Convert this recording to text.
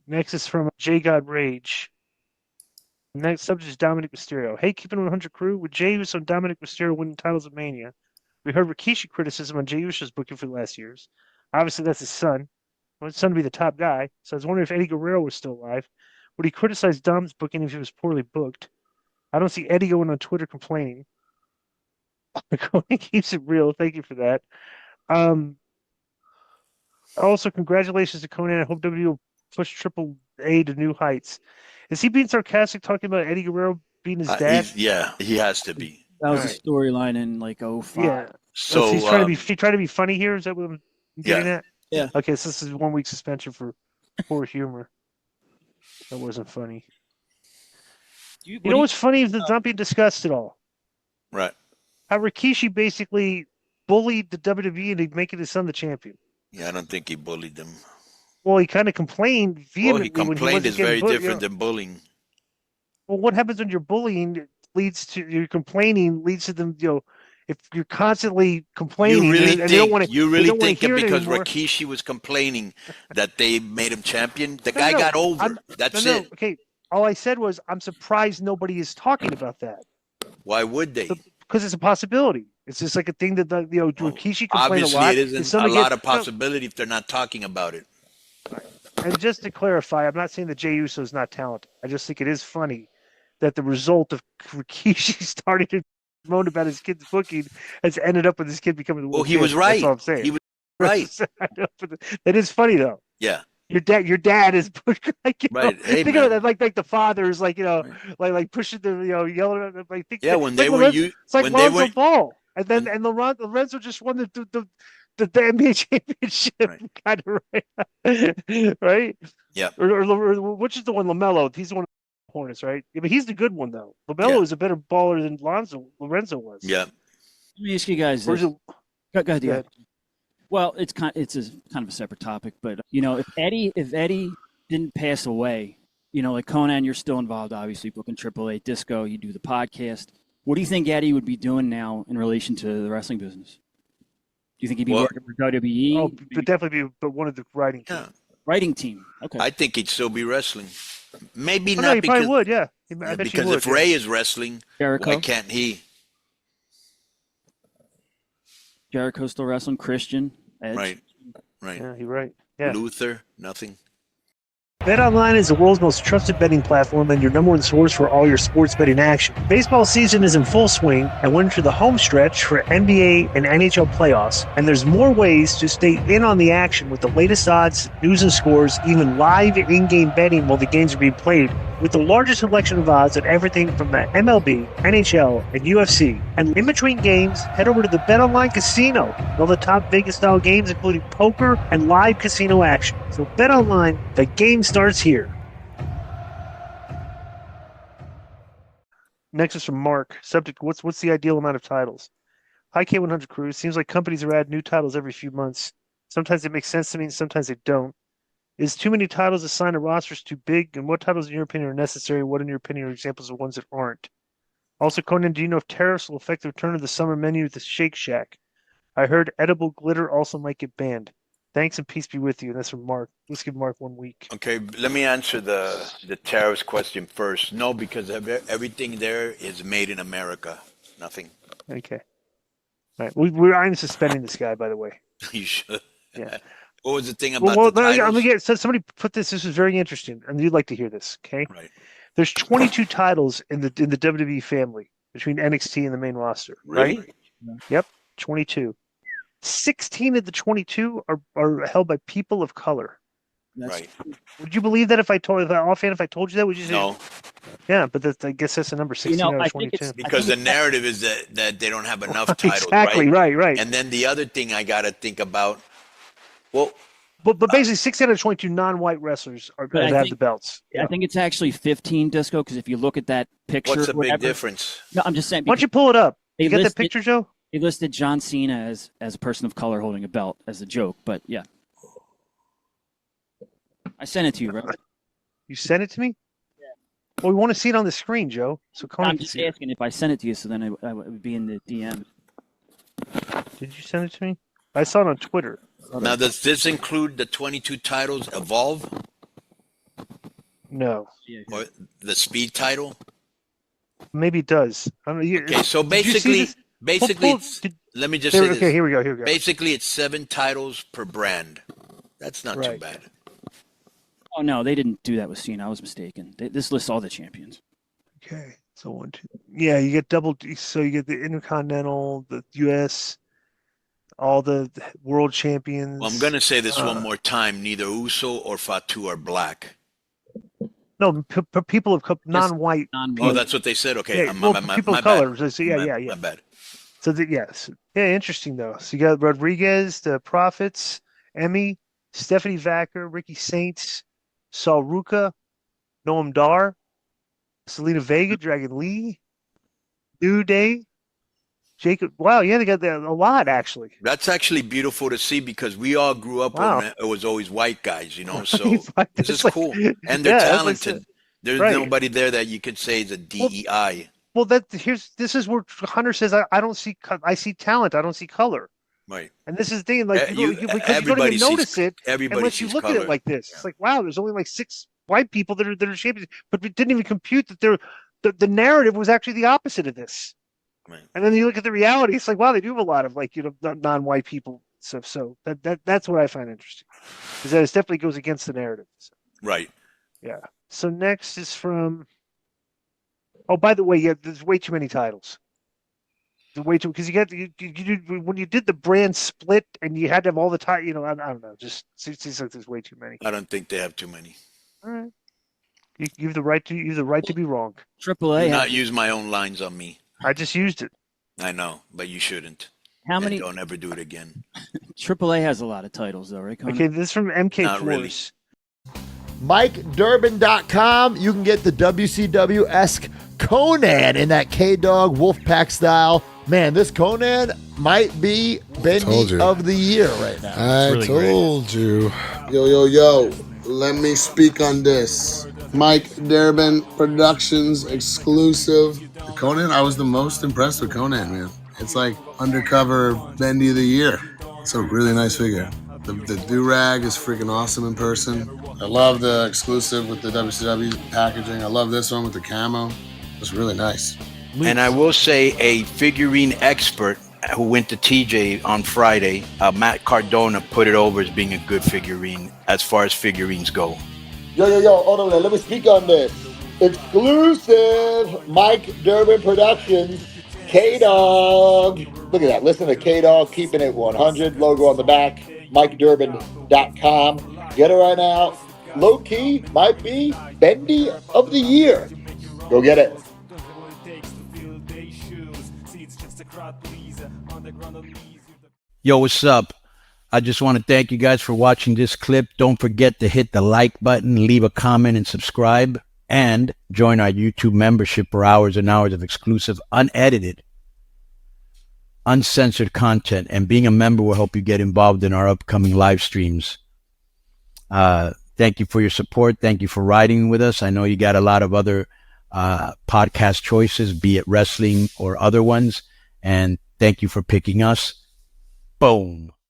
Next is from J God Rage. Next subject is Dominic Mysterio. Hey, keeping 100 crew with Jey Uso and Dominic Mysterio winning titles of Mania. We heard Rikishi criticism on Jey Uso's booking for the last years. Obviously, that's his son. I want his son to be the top guy. So I was wondering if Eddie Guerrero was still alive. Would he criticize Dom's booking if he was poorly booked? I don't see Eddie going on Twitter complaining. Konnan keeps it real. Thank you for that. Also, congratulations to Konnan. I hope WWE will push Triple A to new heights. Is he being sarcastic talking about Eddie Guerrero being his dad? Yeah, he has to be. That was a storyline in like 05. Yeah. So he's trying to be funny here. Is that what I'm getting at? Yeah. Okay, so this is 1 week suspension for poor humor. That wasn't funny. You know what's funny is it's not being discussed at all. Right. How Rikishi basically bullied the WWE into making his son the champion. Yeah, I don't think he bullied them. Well, he kind of complained vehemently. Well, he complained is very different than bullying. Well, what happens when you're bullying leads to your complaining leads to them, if you're constantly complaining, you really think that because anymore. Rikishi was complaining that they made him champion? The guy got over. That's it. Okay, all I said was I'm surprised nobody is talking about that. Why would they? Because it's a possibility. It's just like a thing that Rikishi complained a lot. Obviously, it isn't a lot of possibility if they're not talking about it. And just to clarify, I'm not saying that Jey Uso is not talented. I just think it is funny that the result of Rikishi starting to moan about his kid's booking has ended up with his kid becoming the world champion. He was right. That's all I'm saying. He was right. That is funny though. Yeah. Your dad is like, right. Hey, think of it like the fathers, like like pushing the yelling at them, like when they were it's like Lonzo Ball, and Lorenzo just won the NBA championship, kind of right? Yeah. Or which is the one LaMelo? He's the one of the Hornets, right? Yeah, but he's the good one though. LaMelo is a better baller than Lorenzo was. Yeah. Let me ask you guys this. Go ahead. Well, it's kind of a separate topic, but if Eddie didn't pass away, like Konnan, you're still involved, obviously, booking AAA Disco, you do the podcast. What do you think Eddie would be doing now in relation to the wrestling business? Do you think he'd be working for WWE? Oh, but definitely be one of the writing team. Writing team. Okay. I think he'd still be wrestling. Maybe not. No, he because, probably would. Yeah. Because if Ray is wrestling, Jericho? Why can't he? Jericho's still wrestling. Christian. Edge. Right. Yeah, you're right. Yeah. Luther, nothing. BetOnline is the world's most trusted betting platform and your number one source for all your sports betting action. Baseball season is in full swing, and we're into the home stretch for NBA and NHL playoffs. And there's more ways to stay in on the action with the latest odds, news and scores, even live in-game betting while the games are being played. With the largest selection of odds on everything from the MLB, NHL, and UFC. And in between games, head over to the BetOnline Casino. All the top Vegas-style games, including poker and live casino action. So BetOnline, the game starts here. Next is from Mark. Subject, what's the ideal amount of titles? Hi, K100 Crew. Seems like companies are adding new titles every few months. Sometimes it makes sense to me, and sometimes they don't. Is too many titles assigned to rosters too big? And what titles, in your opinion, are necessary? What, in your opinion, are examples of ones that aren't? Also, Konnan, do you know if tariffs will affect the return of the summer menu at the Shake Shack? I heard edible glitter also might get banned. Thanks and peace be with you. And that's from Mark. Let's give Mark 1 week. Okay, let me answer the tariffs question first. No, because everything there is made in America. Nothing. Okay. All right. I'm suspending this guy, by the way. You should. Yeah. What was the thing about the titles? I'm gonna get somebody put this. This is very interesting, and you'd like to hear this. Okay. Right. There's 22 titles in the WWE family between NXT and the main roster. Really? Right. Yep. 22. 16 of the 22 are held by people of color. Right. Would you believe that if I told you that? Would you say no? Yeah, but I guess that's the number 16 out of 22. Because the narrative is that they don't have enough titles. Exactly. Right. And then the other thing I got to think about. Well, but basically 16 out of 22 non-white wrestlers have the belts. Yeah. I think it's actually 15 Disco because if you look at that picture, what's the big difference? No, I'm just saying. Why don't you pull it up? You got that picture, Joe? They listed John Cena as a person of color holding a belt as a joke, but yeah. I sent it to you, bro. You sent it to me? Yeah. Well, we want to see it on the screen, Joe. So I'm just asking if I sent it to you, so then it would be in the DM. Did you send it to me? I saw it on Twitter. Now, does this include the 22 titles Evolve? No. Or the speed title? Maybe it does. I don't know. Okay, so basically, let me just say this. Okay, here we go. Basically, it's 7 titles per brand. That's not too Right. bad. Oh no, they didn't do that with Cena. I was mistaken. This lists all the champions. Okay, so 1, 2. Yeah, you get double. So you get the Intercontinental, the U.S., all the world champions. Well, I'm going to say this one more time. Neither Uso or Fatu are black. No, people of non-white. Oh, that's what they said. Okay, Yeah, people my of color. bad. So, yeah. My bad. So yes, yeah, interesting though. So you got Rodriguez, the Prophets, Emmy, Stephanie Vacker, Ricky Saints, Saul Ruka, Noam Dar, Selena Vega, Dragon Lee, New Day, Jacob. Wow, yeah, they got a lot actually. That's actually beautiful to see because we all grew up when it was always white guys, So this is cool, and they're talented. There's nobody there that you could say is a DEI. Well, this is where Hunter says I don't see. I see talent. I don't see color. Right. And this is the thing, like because you don't even notice it unless you look at it like this. Yeah. It's like, wow, there's only like 6 white people that are champions, but we didn't even compute that the narrative was actually the opposite of this. Right. And then you look at the reality, it's like, wow, they do have a lot of non-white people. So that's what I find interesting, is that it definitely goes against the narrative. So. Right. Yeah. So next is from. Oh, by the way, yeah, there's way too many titles. Way too, because when you did the brand split and you had to have all the titles. I don't know. Just seems like there's way too many. I don't think they have too many. All right. You have the right to be wrong. AAA. Do not use my own lines on me. I just used it. I know, but you shouldn't. How many? And don't ever do it again. AAA has a lot of titles, though, right, Konnan? Okay, this is from MK Not Force. really. MikeDurbin.com. You can get the WCW-esque Konnan in that K-Dog Wolfpack style. Man, this Konnan might be Bendy of the Year right now. I told you. Yo. Let me speak on this. Mike Durbin Productions exclusive. Konnan, I was the most impressed with Konnan, man. It's like undercover Bendy of the Year. It's a really nice figure. The do-rag is freaking awesome in person. I love the exclusive with the WCW packaging. I love this one with the camo. It's really nice. And I will say a figurine expert who went to TJ on Friday, Matt Cardona, put it over as being a good figurine as far as figurines go. Yo, hold on, let me speak on this. Exclusive Mike Durbin Productions, K-Dog. Look at that, listen to K-Dog, keeping it 100, logo on the back, MikeDurbin.com. Get it right now. Low key might be Bendy of the Year. Go get it. Yo, what's up? I just want to thank you guys for watching this clip. Don't forget to hit the like button, leave a comment, and subscribe. And join our YouTube membership for hours and hours of exclusive, unedited, uncensored content. And being a member will help you get involved in our upcoming live streams. Thank you for your support. Thank you for riding with us. I know you got a lot of other podcast choices, be it wrestling or other ones. And thank you for picking us. Boom.